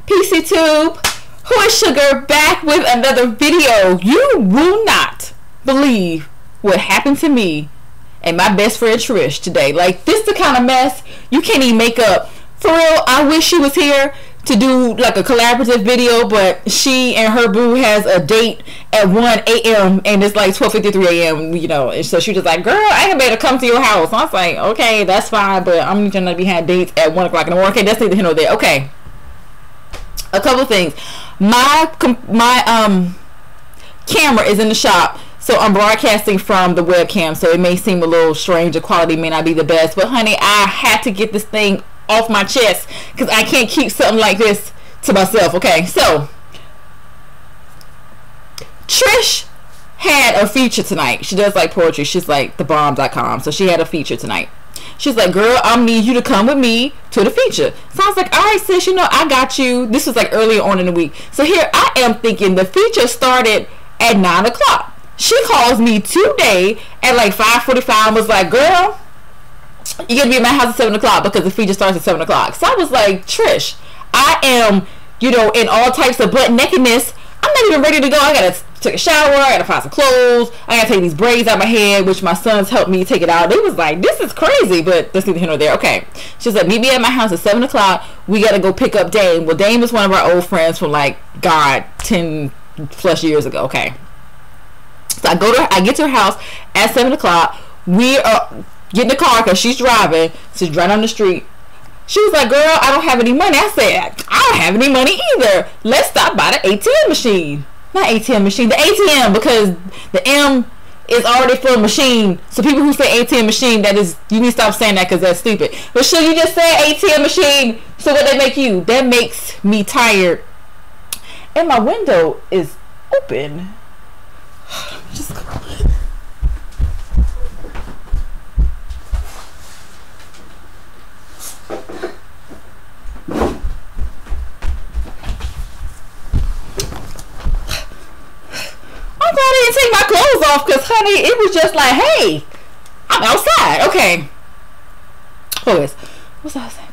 PC Tube, who is Sugar, back with another video. You will not believe what happened to me and my best friend Trish today. Like, this the kind of mess you can't even make up. For real, I wish she was here to do like a collaborative video, but she and her boo has a date at 1 a.m. and it's like 12:53 a.m. you know, and so she was like, girl, I ain't better come to your house. I was like, okay, that's fine, but I'm trying to be having dates at 1 o'clock in the morning. Okay, that's neither here nor there. Okay, a couple things. My camera is in the shop, so I'm broadcasting from the webcam, so it may seem a little strange. The quality may not be the best, but honey, I had to get this thing off my chest because I can't keep something like this to myself. Okay, so Trish had a feature tonight. She does like poetry. She's like thebomb.com, so she had a feature tonight. She's like, girl, I need you to come with me to the feature. So I was like, all right, sis, you know, I got you. This was like earlier on in the week. So here I am thinking the feature started at 9 o'clock. She calls me today at like 5:45 and was like, girl, you gotta be at my house at 7 o'clock because the feature starts at 7 o'clock. So I was like, Trish, I am, you know, in all types of butt nakedness. I'm not even ready to go. I gotta take a shower, I gotta find some clothes, I gotta take these braids out of my head, which my sons helped me take it out. They was like, this is crazy, but that's neither here nor there. Okay, she's like, meet me at my house at 7 o'clock. We gotta go pick up Dame. Well, Dame is one of our old friends from like, God, 10 plus years ago. Okay, so I get to her house at 7 o'clock. We are get in the car because she's driving. She's driving on the street. She was like, girl, I don't have any money. I said, I don't have any money either. Let's stop by the ATM machine. Not ATM machine, the ATM, because the M is already for a machine. So people who say ATM machine, that is, you need to stop saying that because that's stupid. But should you just say ATM machine? So what they make you? That makes me tired. And my window is open. Just go. I'm glad I didn't take my clothes off because, honey, it was just like, hey, I'm outside. Okay. What's I saying?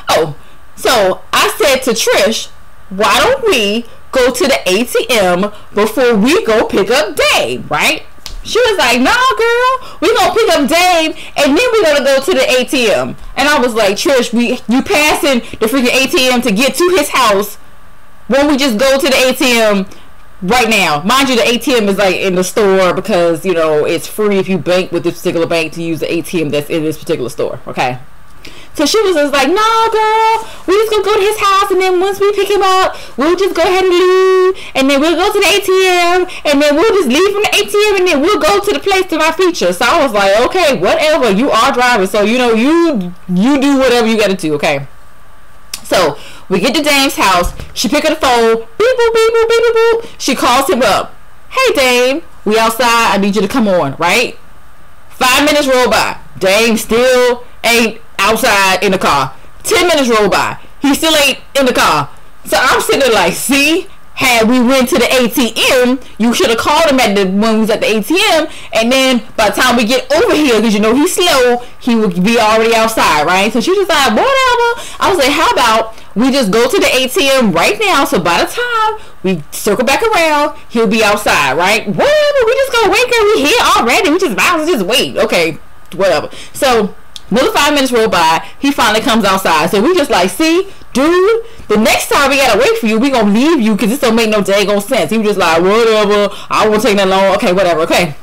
Oh, so I said to Trish, why don't we go to the ATM before we go pick up Dave, right? She was like, nah, girl, we gonna pick up Dave and then we're gonna go to the ATM. And I was like, Trish, you passing the freaking ATM to get to his house when we just go to the ATM right now. Mind you, the ATM is like in the store because, you know, it's free if you bank with this particular bank to use the ATM that's in this particular store. Okay, so she was just like, no, girl, we just gonna go to his house and then once we pick him up, we'll just go ahead and leave and then we'll go to the ATM and then we'll just leave from the ATM and then we'll go to the place to my feature. So I was like, okay, whatever, you are driving, so you know, you do whatever you gotta do. Okay, so we get to Dame's house. She pick up the phone. Beep, boop, beep, boop, beep, boop, boop. She calls him up. Hey, Dame, we outside. I need you to come on, right? 5 minutes roll by. Dame still ain't outside in the car. 10 minutes roll by. He still ain't in the car. So I'm sitting there like, see? Had we went to the ATM, you should have called him when we was at the ATM, and then by the time we get over here, because you know he's slow, he would be already outside, right? So she was like, whatever. I was like, how about we just go to the ATM right now, so by the time we circle back around, he'll be outside, right? Whatever, we just gonna wait because we here already. We just might as well just wait. Okay, whatever. So another 5 minutes roll by, he finally comes outside. So we just like, see, dude, the next time we gotta wait for you, we gonna leave you because this don't make no daggone sense. He was just like, whatever, I won't take that long. Okay, whatever. Okay,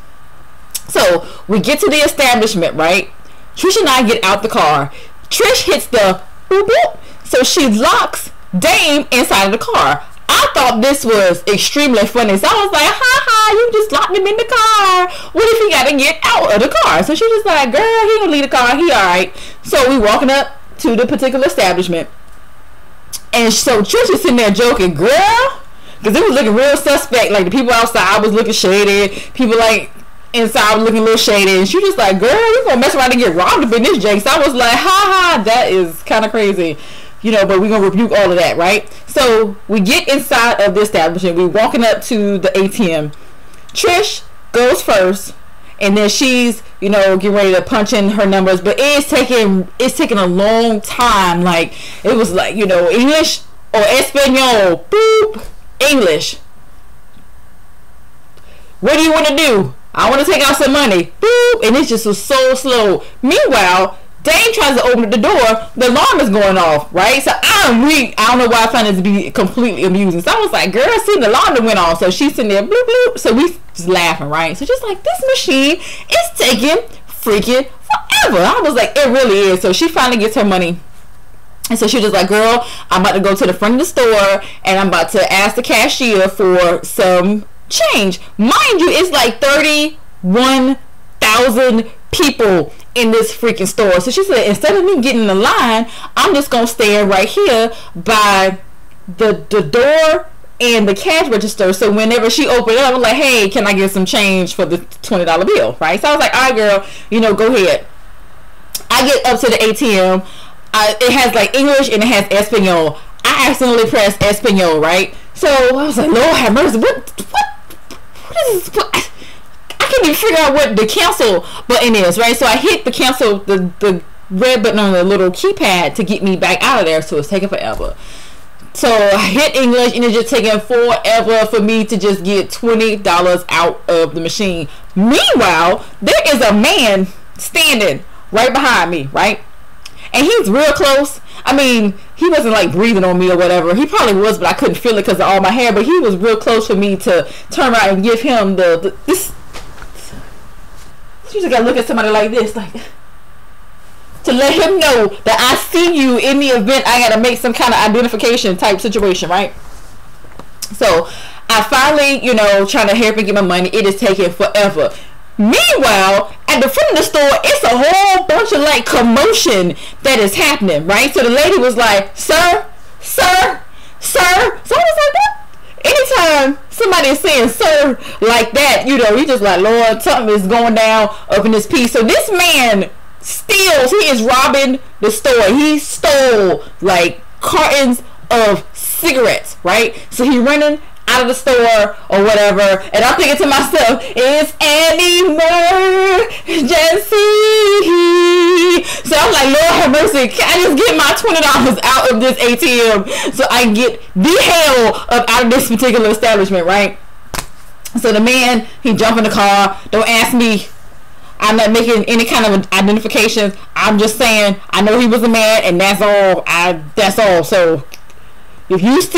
so we get to the establishment, right? Trish and I get out the car. Trish hits the boop boop, so she locks Dame inside of the car. I thought this was extremely funny, so I was like, ha ha, you just locked him in the car. What if he gotta get out of the car? So she was like, girl, he don't leave the car, he alright. So we walking up to the particular establishment, and so Trish is sitting there joking, girl, because it was looking real suspect. Like the people outside was looking shady, people like inside was looking a little shady, and she was just like, girl, you gonna mess around and get robbed up in this jank. So I was like, ha ha, that is kind of crazy. You know, but we're gonna rebuke all of that, right? So we get inside of the establishment. We're walking up to the ATM. Trish goes first, and then she's, you know, getting ready to punch in her numbers. But it's taking a long time. Like, it was like, you know, English or Espanol, boop, English. What do you want to do? I want to take out some money, boop, and it just was so slow. Meanwhile, Dane tries to open the door, the alarm is going off, right? So I don't know why I found it to be completely amusing. So I was like, girl, see, the alarm went off. So she's sitting there, bloop, bloop. So we just laughing, right? So she's like, this machine is taking freaking forever. I was like, it really is. So she finally gets her money. And so she was just like, girl, I'm about to go to the front of the store and I'm about to ask the cashier for some change. Mind you, it's like 31,000 people in this freaking store. So she said, instead of me getting in the line, I'm just gonna stand right here by the door and the cash register. So whenever she opened it up, I was like, hey, can I get some change for the $20 bill, right? So I was like, all right, girl, you know, go ahead. I get up to the ATM. It has like English and it has Espanol. I accidentally pressed Espanol, right? So I was like, Lord have mercy, what is this? I can't even figure out what the cancel button is, right? So I hit the cancel, the red button on the little keypad to get me back out of there. So it's taking forever. So I hit English and it's just taking forever for me to just get $20 out of the machine. Meanwhile, there is a man standing right behind me, right? And he's real close. I mean, he wasn't like breathing on me or whatever. He probably was, but I couldn't feel it because of all my hair. But he was real close for me to turn around and give him this. You just gotta look at somebody like this, like, to let him know that I see you in the event I gotta make some kind of identification type situation, right? So I finally, you know, trying to help and get my money. It is taking forever. Meanwhile, at the front of the store, it's a whole bunch of like commotion that is happening, right? So the lady was like, sir, sir, sir. So I was like, what? Anytime somebody is saying sir like that, you know, you just like, Lord, something is going down up in this piece. So this man steals, he is robbing the store. He stole like cartons of cigarettes, right? So he running out of the store or whatever, and I'm thinking to myself, it's any emergency. So I'm like, Lord have mercy, can I just get my $20 out of this ATM so I can get the hell up out of this particular establishment, right? So the man, he jumped in the car. Don't ask me, I'm not making any kind of identification. I'm just saying I know he was a man, and that's all. That's all. So if you just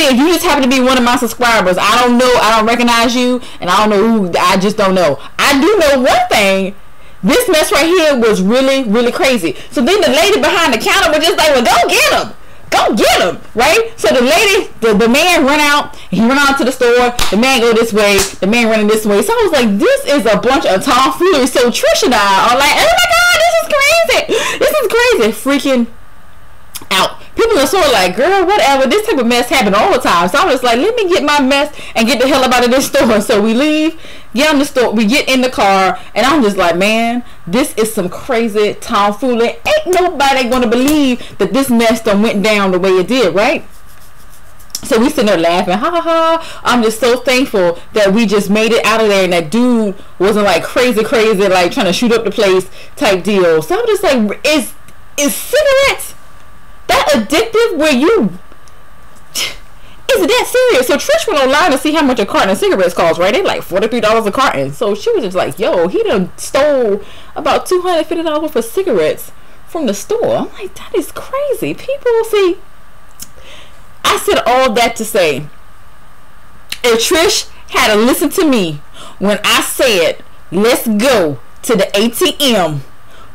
happen to be one of my subscribers, I don't know, I don't recognize you, and I don't know who, I just don't know. I do know one thing, this mess right here was really, really crazy. So then the lady behind the counter was just like, well, go get him. Go get him, right? So the lady, the man run out, he run out to the store, the man go this way, the man running this way. So I was like, this is a bunch of tomfoolery. So Trish and I are like, oh my God, this is crazy. This is crazy. Freaking out. People are sort of like, girl, whatever, this type of mess happen all the time. So I was like, let me get my mess and get the hell out of this store. So we leave, get in the store, we get in the car, and I'm just like, man, this is some crazy tomfoolery. Ain't nobody gonna believe that this mess done went down the way it did, right? So we sitting there laughing, ha ha ha. I'm just so thankful that we just made it out of there, and that dude wasn't like crazy, like trying to shoot up the place type deal. So I'm just like, is cigarettes that addictive where you, is it that serious? So Trish went online to see how much a carton of cigarettes cost, right? They like $43 a carton. So she was just like, yo, he done stole about $250 worth of cigarettes from the store. I'm like, that is crazy. People, see, I said all that to say, if Trish had to listen to me when I said, let's go to the ATM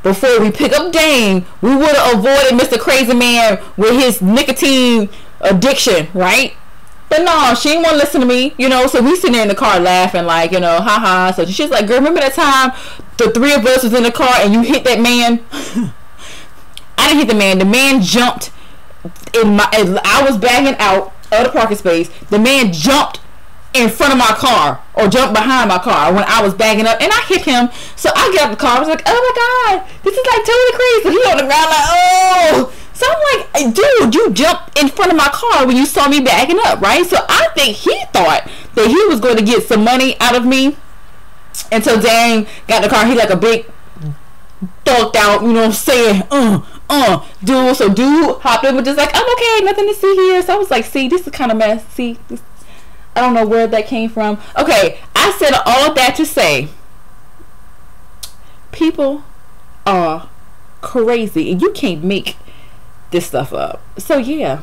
before we pick up Dane, we would have avoided Mr. Crazy Man with his nicotine addiction, right? But no, she didn't want to listen to me, you know. So we sitting there in the car laughing, like, you know, haha. So she's like, girl, remember that time the three of us was in the car and you hit that man? I didn't hit the man. The man jumped in my, I was backing out of the parking space. The man jumped in front of my car or jumped behind my car when I was backing up, and I hit him. So I get out the car, I was like, oh my God, this is like totally crazy. He on the ground like, oh. So I'm like, dude, you jumped in front of my car when you saw me backing up, right? So I think he thought that he was going to get some money out of me. And so Dane got in the car, he like a big thugged out, you know what I'm saying, Dude, so dude hopped in with just like, I'm okay, nothing to see here. So I was like, see, this is kind of mess. See, this, I don't know where that came from. Okay, I said all of that to say, people are crazy, and you can't make this stuff up. So yeah,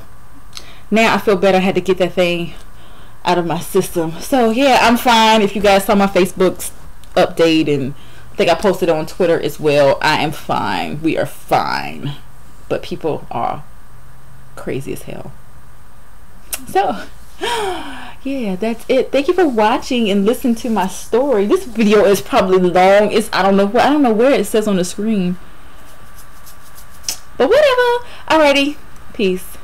now I feel better. I had to get that thing out of my system. So yeah, I'm fine. If you guys saw my Facebook update, and I think I posted on Twitter as well, I am fine. We are fine. But people are crazy as hell. So yeah, that's it. Thank you for watching and listening to my story. This video is probably long. I don't know where it says on the screen. But whatever. Alrighty. Peace.